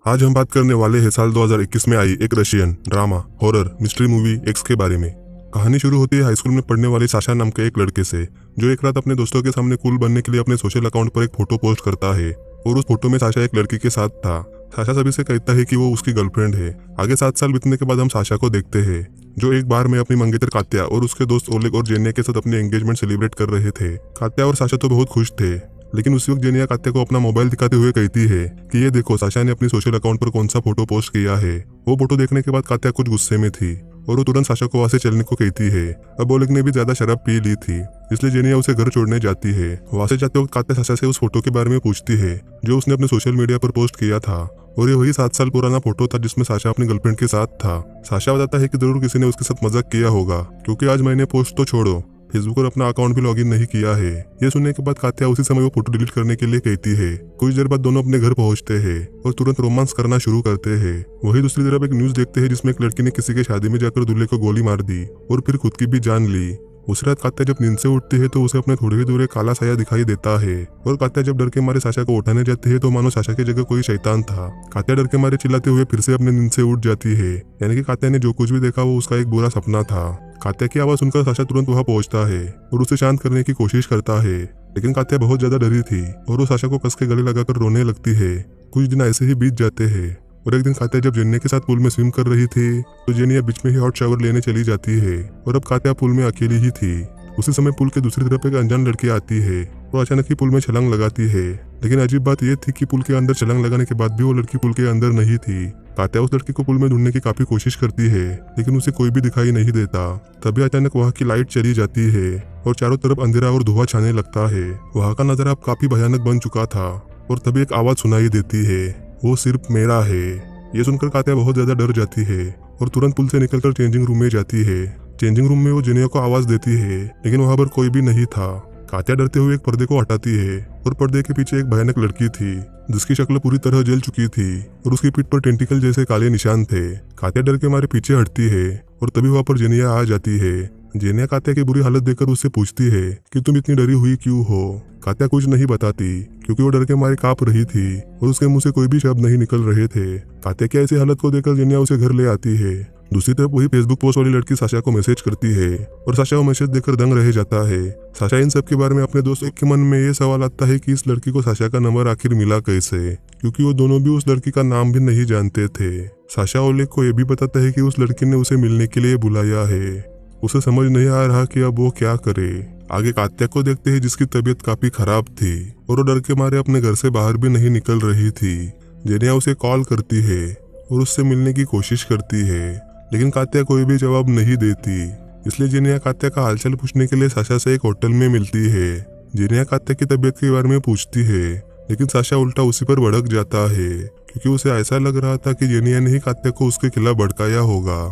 आज हम बात करने वाले हैं साल 2021 में आई एक Russian drama horror mystery movie x के बारे में। कहानी शुरू होती है हाई स्कूल में पढ़ने वाले साशा नाम के एक लड़के से, जो एक रात अपने दोस्तों के सामने कूल बनने के लिए अपने सोशल अकाउंट पर एक फोटो पोस्ट करता है और उस फोटो में साशा एक लड़की के साथ था। साशा सभी से कहता है कि वो उसकी गर्लफ्रेंड है। आगे 7 साल बीतने के बाद हम साशा को देखते हैं, जो एक बार में अपनी मंगेतर कात्या और उसके दोस्त ओलेग और जेनिया के साथ अपनी एंगेजमेंट सेलिब्रेट कर रहे थे। कात्या और साशा तो बहुत खुश थे, लेकिन उसी वक्त जेनिया कात्या को अपना मोबाइल दिखाते हुए कहती है कि ये देखो साशा ने अपनी सोशल अकाउंट पर कौन सा फोटो पोस्ट किया है। वो फोटो देखने के बाद कात्या कुछ गुस्से में थी और वो तुरंत साशा को वहां से चलने को कहती है। अब ओलेग ने भी ज्यादा शराब पी ली थी, इसलिए जेनिया उसे घर छोड़ने जाती है। वहां से जाते वक्त कात्या साशा से उस फोटो के बारे में पूछती है जो उसने अपने सोशल मीडिया पर पोस्ट किया था, और ये वही 7 साल पुराना फोटो था जिसमें साशा अपनी गर्लफ्रेंड के साथ था। साशा बताता है कि जरूर किसी ने उसके साथ मजाक किया होगा, क्योंकि आज मैंने पोस्ट तो छोड़ो, फेसबुक पर अपना अकाउंट भी लॉगिन नहीं किया है। ये सुनने के बाद कात्या उसी समय वो फोटो डिलीट करने के लिए कहती है। कुछ देर बाद दोनों अपने घर पहुंचते हैं और तुरंत रोमांस करना शुरू करते हैं। वही दूसरी तरफ एक न्यूज देखते हैं जिसमें एक लड़की ने किसी के शादी में जाकर दूल्हे को गोली मार दी और फिर खुद की भी जान ली। उस रात कात्या जब नींद से उठती है तो उसे अपने थोड़ी ही दूर एक काला साया दिखाई देता है, और कात्या जब डर के मारे साशा को उठाने जाती है तो मानो साशा की जगह कोई शैतान था। कात्या डर के मारे चिल्लाते हुए फिर से अपने नींद से उठ जाती है, यानी कि कात्या ने जो कुछ भी देखा वो उसका एक बुरा सपना था। कात्या की आवाज सुनकर साशा तुरंत वहां पहुंचता है और उसे शांत करने की कोशिश करता है, लेकिन कात्या बहुत ज्यादा डरी थी और वो साशा को कस के गले लगाकर रोने लगती है। कुछ दिन ऐसे ही बीत जाते हैं और एक दिन कात्या जब जेनिया के साथ पूल में स्विम कर रही थी तो जेनिया बीच में ही हॉट शावर लेने चली जाती है, और अब कात्या पूल में अकेली ही थी। उसी समय पुल के दूसरी तरफ एक अनजान लड़की आती है और अचानक ही पुल में छलांग लगाती है, लेकिन अजीब बात यह थी कि पुल के अंदर छलांग लगाने के बाद भी वो लड़की पुल के अंदर नहीं थी। कात्या उस लड़की को पुल में ढूंढने की काफी कोशिश करती है, लेकिन उसे कोई भी दिखाई नहीं देता। तभी अचानक वहाँ की लाइट चली जाती है और चारों तरफ अंधेरा और धुआं छाने लगता है। वहाँ का नजारा अब काफी भयानक बन चुका था और तभी एक आवाज सुनाई देती है, वो सिर्फ मेरा है। ये सुनकर कात्या बहुत ज्यादा डर जाती है और तुरंत पुल से निकलकर चेंजिंग रूम में जाती है। चेंजिंग रूम में वो जेनिया को आवाज देती है, लेकिन वहां पर कोई भी नहीं था। कात्या डरते हुए एक पर्दे को हटाती है और पर्दे के पीछे एक भयानक लड़की थी जिसकी शक्ल पूरी तरह जल चुकी थी और उसकी पीठ पर टेंटिकल जैसे काले निशान थे। कात्या डर के मारे पीछे हटती है और तभी वहां पर जेनिया आ जाती है। जेनिया कात्या की बुरी हालत देखकर उससे पूछती है कि तुम इतनी डरी हुई क्यों हो। कात्या कुछ नहीं बताती क्योंकि वो डर के मारे कांप रही थी और उसके मुंह से कोई भी शब्द नहीं निकल रहे थे। कात्या की ऐसी हालत को देखकर जेनिया उसे घर ले आती है। दूसरी तरफ वही फेसबुक पोस्ट वाली लड़की साशा को मैसेज करती है और साशा वो मैसेज देखकर दंग रह जाता है। साशा इन सब के बारे में अपने दोस्तों के मन में ये सवाल आता है कि इस लड़की को साशा का नंबर आखिर मिला कैसे, क्योंकि वो दोनों भी उस लड़की का नाम भी नहीं जानते थे। साशा ओलेग को ये भी बताता है कि उस लड़की ने उसे मिलने के लिए बुलाया है। उसे समझ नहीं आ रहा कि अब वो क्या करे। आगे कात्या को देखते हैं जिसकी तबीयत काफी खराब थी और वो डर के मारे अपने घर से बाहर भी नहीं निकल रही थी। जेनिया उसे कॉल करती है और उससे मिलने की कोशिश करती है, लेकिन कात्या कोई भी जवाब नहीं देती। इसलिए जेनिया कात्या का हालचाल पूछने के लिए साशा से एक होटल में मिलती है। जेनिया कात्या की तबीयत के बारे में पूछती है, लेकिन साशा उल्टा उसी पर भड़क जाता है, क्योंकि उसे ऐसा लग रहा था कि जेनिया ने ही कात्या को उसके खिलाफ भड़काया होगा,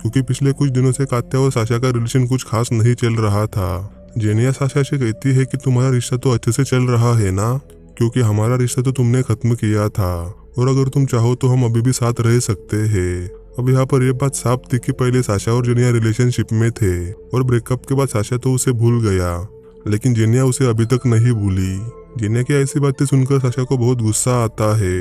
क्योंकि पिछले कुछ दिनों से कात्या और साशा का रिलेशन कुछ खास नहीं चल रहा था। जेनिया साशा से कहती है कि तुम्हारा रिश्ता तो अच्छे से चल रहा है ना, क्योंकि हमारा रिश्ता तो तुमने खत्म किया था और अगर तुम चाहो तो हम अभी भी साथ रह सकते हैं। अब यहाँ पर यह बात साफ थी कि पहले साशा और जेनिया रिलेशनशिप में थे और ब्रेकअप के बाद साशा तो उसे भूल गया, लेकिन जेनिया उसे अभी तक नहीं भूली। जेनिया की ऐसी बातें सुनकर साशा को बहुत गुस्सा आता है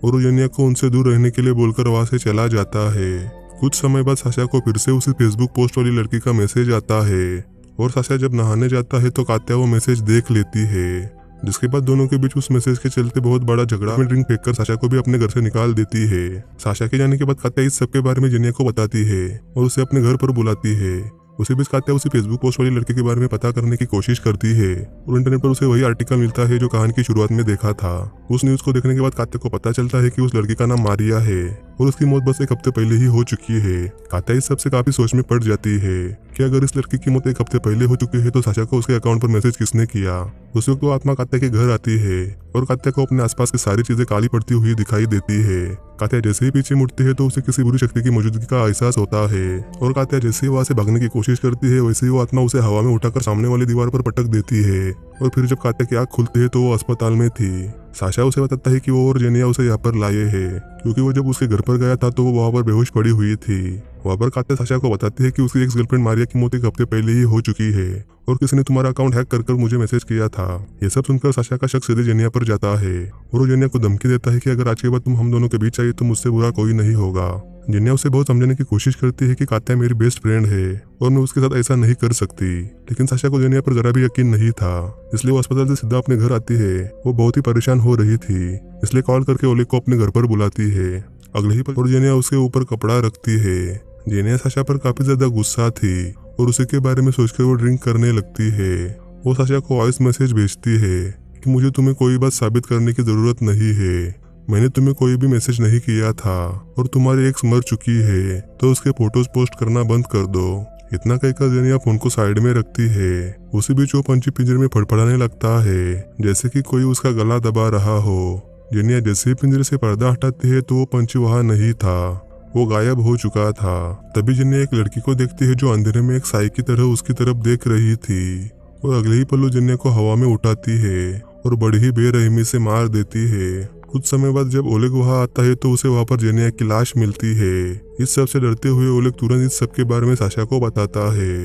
और वो जेनिया को उनसे दूर रहने के लिए बोलकर वहां से चला जाता है। कुछ समय बाद साशा को फिर से उसी फेसबुक पोस्ट वाली लड़की का मैसेज आता है और साशा जब नहाने जाता है तो कात्या वो मैसेज देख लेती है, जिसके बाद दोनों के बीच उस मैसेज के चलते बहुत बड़ा झगड़ा में ड्रिंक फेंककर साशा को भी अपने घर से निकाल देती है। साशा के जाने के बाद कात्या इस सब के बारे में जेनिया को बताती है और उसे अपने घर पर बुलाती है। उसी बीच कात्या उसी फेसबुक पोस्ट वाली लड़के के बारे में पता करने की कोशिश करती है और इंटरनेट पर उसे वही आर्टिकल मिलता है जो कहानी की शुरुआत में देखा था। उस न्यूज को देखने के बाद कात्या को पता चलता है कि उस लड़की का नाम मारिया है और उसकी मौत बस एक हफ्ते पहले ही हो चुकी है। कात्या इस सबसे काफी सोच में पड़ जाती है कि अगर इस लड़की की मौत एक हफ्ते पहले हो चुकी है तो साशा को उसके अकाउंट पर मैसेज किसने किया। उस वक्त वो आत्मा कात्या के घर आती है और कात्या को अपने आसपास की सारी चीजें काली पड़ती हुई दिखाई देती है। कात्या जैसे ही पीछे मुड़ती है तो उसे किसी बुरी शक्ति की मौजूदगी का एहसास होता है और कात्या जैसे ही वहां से भागने की कोशिश करती है वैसे ही वो आत्मा उसे हवा में उठाकर सामने वाली दीवार पर पटक देती है और फिर जब कात्या की आंख खुलती है तो वो अस्पताल में थी। साशा उसे बताता है कि वो और जेनिया उसे यहाँ पर लाए हैं, क्योंकि वो जब उसके घर पर गया था तो वो वहाँ पर बेहोश पड़ी हुई थी वहाँ पर कात्या साशा को बताती है कि उसकी एक्स गर्लफ्रेंड मारिया की मौत एक हफ्ते पहले ही हो चुकी है और किसी ने तुम्हारा अकाउंट हैक कर मुझे मैसेज किया था। ये सब सुनकर साशा का शक सीधे जेनिया पर जाता है और वो जेनिया को धमकी देता है कि अगर आज के बाद तुम हम दोनों के बीच आई तो मुझसे बुरा कोई नहीं होगा। जेनिया उसे बहुत समझाने की कोशिश करती है कि कात्या मेरी बेस्ट फ्रेंड है और मैं उसके साथ ऐसा नहीं कर सकती, लेकिन साशा को जेनिया पर जरा भी यकीन नहीं था, इसलिए वो अस्पताल से सीधा अपने घर आती है। वो बहुत ही परेशान हो रही थी, इसलिए कॉल करके ओलेग को अपने घर पर बुलाती है। अगले ही पल जेनिया उसके ऊपर कपड़ा रखती है। जेनिया साशा पर काफी ज्यादा गुस्सा थी और उसी के बारे में सोचकर वो ड्रिंक करने लगती है। वो साशा को वॉइस मैसेज भेजती है कि मुझे तुम्हें कोई बात साबित करने की जरूरत नहीं है, मैंने तुम्हें कोई भी मैसेज नहीं किया था और तुम्हारी एक्स मर चुकी है तो उसके फोटोज पोस्ट करना बंद कर दो। इतना कहकर जेनिया फोन को साइड में रखती है। उसी बीच वो पंछी पिंजरे में फड़फड़ाने लगता है जैसे कि कोई उसका गला दबा रहा हो। जेनिया जैसे ही पिंजरे से पर्दा हटाती है तो वो पंछी वहाँ नहीं था, वो गायब हो चुका था। तभी जेनिया एक लड़की को देखती है जो अंधेरे में एक साई की तरह उसकी तरफ देख रही थी और अगले ही पल जेनिया को हवा में उठाती है और बड़ी ही बेरहमी से मार देती है। कुछ समय बाद जब ओलेग वहाँ आता है तो उसे वहाँ पर जेनिया की लाश मिलती है। इस सब से डरते हुए ओलेग तुरंत इस सब के बारे में साशा को बताता है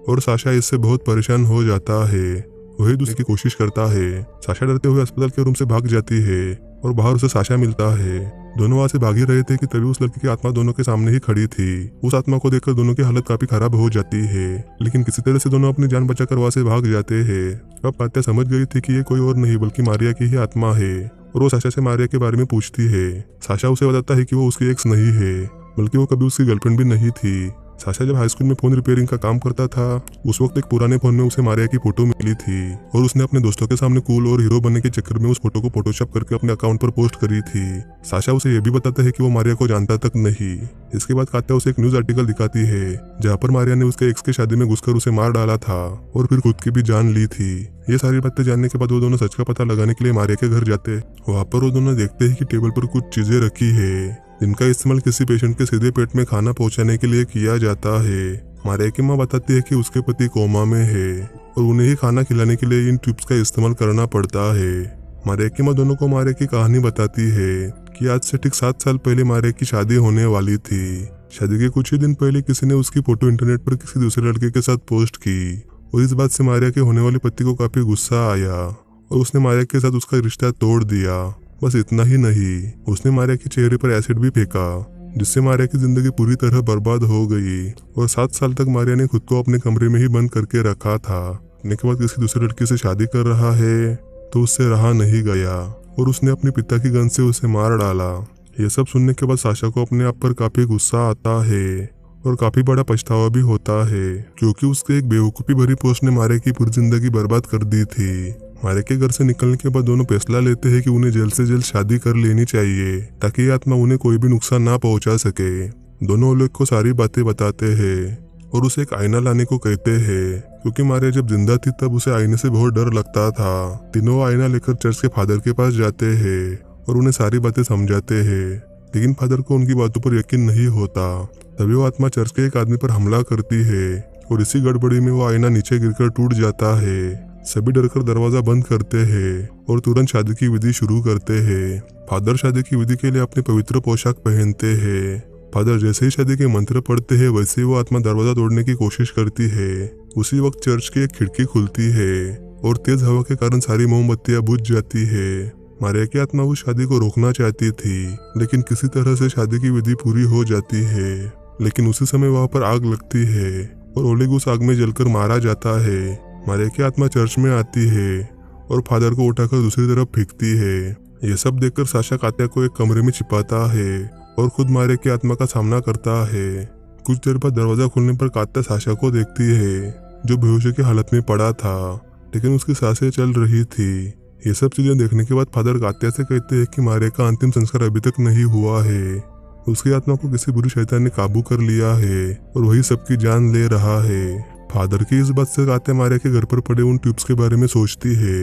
और साशा इससे बहुत परेशान हो जाता है। वही दूसरे की कोशिश करता है। साशा डरते हुए अस्पताल के रूम से भाग जाती है और बाहर उसे साशा मिलता है। दोनों वहाँ से भाग ही रहे थे कि तभी उस लड़की की आत्मा दोनों के सामने ही खड़ी थी। उस आत्मा को देखकर दोनों की हालत काफी खराब हो जाती है, लेकिन किसी तरह से दोनों अपनी जान बचाकर वहाँ से भाग जाते हैं। अब कात्या समझ गई थी कि ये कोई और नहीं बल्कि मारिया की ही आत्मा है और वो साशा से मारिया के बारे में पूछती है। साशा उसे बताता है कि वो उसकी एक्स नहीं है बल्कि वो कभी उसकी गर्लफ्रेंड भी नहीं थी। साशा जब हाई स्कूल में फोन रिपेयरिंग का काम करता था उस वक्त एक पुराने फोन में उसे मारिया की फोटो मिली थी और उसने अपने दोस्तों के सामने कूल और हीरो बनने के चक्कर में उस फोटो को फोटोशॉप करके अपने अकाउंट पर पोस्ट करी थी। साशा उसे ये भी बताता है कि वो मारिया को जानता तक नहीं। इसके बाद कात्या उसे एक न्यूज आर्टिकल दिखाती है जहाँ पर मारिया ने उसके एक्स की शादी में घुसकर उसे मार डाला था और फिर खुद की भी जान ली थी। ये सारी बातें जानने के बाद वो दोनों सच का पता लगाने के लिए मारिया के घर जाते। वहाँ पर वो दोनों देखते हैं कि टेबल पर कुछ चीजें रखी है जिनका इस्तेमाल किसी पेशेंट के सीधे पेट में खाना पहुंचाने के लिए किया जाता है। मारिया की माँ बताती है कि उसके पति कोमा में है और उन्हें ही खाना खिलाने के लिए इन ट्यूब्स का इस्तेमाल करना पड़ता है। मारिया की माँ दोनों को मारिया की कहानी बताती है कि आज से ठीक 7 साल पहले मारिया की शादी होने वाली थी। शादी के कुछ ही दिन पहले किसी ने उसकी फोटो इंटरनेट पर किसी दूसरे लड़के के साथ पोस्ट की और इस बात से मारिया के होने वाले पति को काफी गुस्सा आया और उसने मारिया के साथ उसका रिश्ता तोड़ दिया। बस इतना ही नहीं, उसने मारिया के चेहरे पर एसिड भी फेंका जिससे मारिया की जिंदगी पूरी तरह बर्बाद हो गई और 7 साल तक मारिया ने खुद को अपने कमरे में ही बंद करके रखा था। अपने के बाद किसी दूसरे लड़की से शादी कर रहा है तो उससे रहा नहीं गया और उसने अपने पिता की गन से उसे मार डाला। ये सब सुनने के बाद साशा को अपने आप पर काफी गुस्सा आता है और काफी बड़ा पछतावा भी होता है क्योंकि उसके एक बेवकूफी भरी पोस्ट ने मारिया की पूरी जिंदगी बर्बाद कर दी थी। मारिया के घर से निकलने के बाद दोनों फैसला लेते हैं कि उन्हें जल्द से जल्द शादी कर लेनी चाहिए ताकि ये आत्मा उन्हें कोई भी नुकसान ना पहुंचा सके। दोनों ओलेग को सारी बातें बताते हैं और उसे एक आईना लाने को कहते हैं क्योंकि मारिया जब जिंदा थी तब उसे आईने से बहुत डर लगता था। तीनों आईना लेकर चर्च के फादर के पास जाते हैं और उन्हें सारी बातें समझाते हैं, लेकिन फादर को उनकी बातों पर यकीन नहीं होता। तभी वो आत्मा चर्च के एक आदमी पर हमला करती है और इसी गड़बड़ी में वो आईना नीचे गिरकर टूट जाता है। सभी डरकर दरवाजा बंद करते हैं और तुरंत शादी की विधि शुरू करते हैं। फादर शादी की विधि के लिए अपने पवित्र पोशाक पहनते हैं। फादर जैसे ही शादी के मंत्र पढ़ते हैं वैसे ही वो आत्मा दरवाजा तोड़ने की कोशिश करती है। उसी वक्त चर्च की एक खिड़की खुलती है और तेज हवा के कारण सारी मोमबत्तियां बुझ जाती है। मारिया की आत्मा उस शादी को रोकना चाहती थी लेकिन किसी तरह से शादी की विधि पूरी हो जाती है, लेकिन उसी समय वहां पर आग लगती है और ओलेग उस आग में जलकर मारा जाता है। मारिया की आत्मा चर्च में आती है और फादर को उठाकर दूसरी तरफ फेंकती है। यह सब देखकर साशा कात्या को एक कमरे में छिपाता है और खुद मारिया की आत्मा का सामना करता है। कुछ देर बाद दरवाजा खुलने पर कात्या साशा को देखती है जो बेहोशी की हालत में पड़ा था लेकिन उसकी सांसें चल रही थी। ये सब चीजें देखने के बाद फादर कात्या से कहते हैं कि मारिया का अंतिम संस्कार अभी तक नहीं हुआ है। उसकी आत्मा को किसी बुरी शैतान ने काबू कर लिया है और वही सबकी जान ले रहा है। फादर की इस बात से कात्या मारिया के घर पर पड़े उन ट्यूब्स के बारे में सोचती है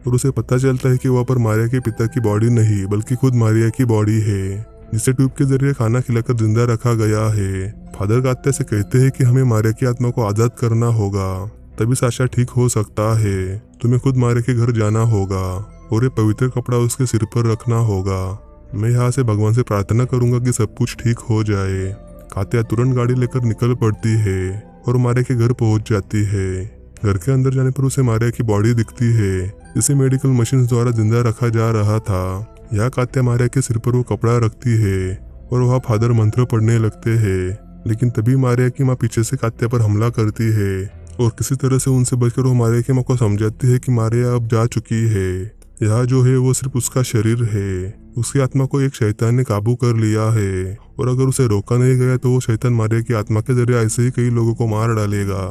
और उसे पता चलता है कि वहाँ पर मारिया के पिता की बॉडी नहीं बल्कि खुद मारिया की बॉडी है जिसे ट्यूब के जरिए खाना खिलाकर जिंदा रखा गया है। फादर कात्या से कहते हैं कि हमें मारिया की आत्मा को आजाद करना होगा, तभी साशा ठीक हो सकता है। तुम्हें खुद मारिया के घर जाना होगा और ये पवित्र कपड़ा उसके सिर पर रखना होगा। मैं यहाँ से भगवान से प्रार्थना करूंगा कि सब कुछ ठीक हो जाए। कात्या तुरंत गाड़ी लेकर निकल पड़ती है और मारिया के घर पहुंच जाती है। घर के अंदर जाने पर उसे मारिया की बॉडी दिखती है जिसे मेडिकल मशीन द्वारा जिंदा रखा जा रहा था। यहाँ कात्या मारिया के सिर पर वो कपड़ा रखती है और वह फादर मंत्र पढ़ने लगते हैं, लेकिन तभी मारिया की माँ पीछे से कात्या पर हमला करती है और किसी तरह से उनसे बचकर वो मारिया की माँ को समझाती है कि मारिया अब जा चुकी है। यहाँ जो है वो सिर्फ उसका शरीर है, उसकी आत्मा को एक शैतान ने काबू कर लिया है और अगर उसे रोका नहीं गया तो वो शैतान मारिया की आत्मा के जरिए ऐसे ही कई लोगों को मार डालेगा।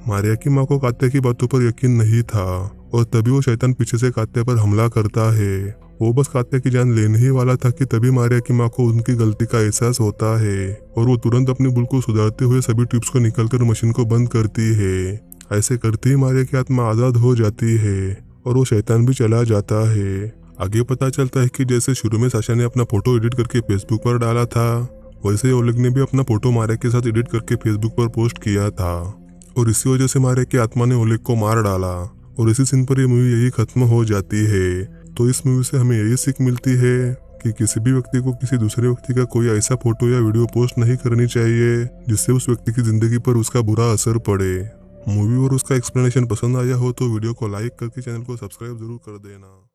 मारिया की माँ को कात्या की बातों पर यकीन नहीं था और तभी वो शैतान पीछे से कात्या पर हमला करता है। वो बस कात्या की जान लेने ही वाला था कि तभी मारिया की माँ को उनकी गलती का एहसास होता है और वो तुरंत अपनी भूल को सुधारते हुए सभी ट्यूब्स को निकालकर मशीन को बंद करती है। ऐसे करते ही मारिया की आत्मा आजाद हो जाती है और वो शैतान भी चला जाता है। आगे पता चलता है कि जैसे शुरू में साशा ने अपना फोटो एडिट करके फेसबुक पर डाला था, वैसे ही ओलेग ने भी अपना फोटो मारिया के साथ एडिट करके फेसबुक पर पोस्ट किया था और इसी वजह से मारिया की आत्मा ने ओलेग को मार डाला और इसी सीन पर ये मूवी यही खत्म हो जाती है। तो इस मूवी से हमें यही सीख मिलती है कि किसी भी व्यक्ति को किसी दूसरे व्यक्ति का कोई ऐसा फोटो या वीडियो पोस्ट नहीं करनी चाहिए जिससे उस व्यक्ति की जिंदगी पर उसका बुरा असर पड़े। मूवी और उसका एक्सप्लेनेशन पसंद आया हो तो वीडियो को लाइक करके चैनल को सब्सक्राइब जरूर कर देना।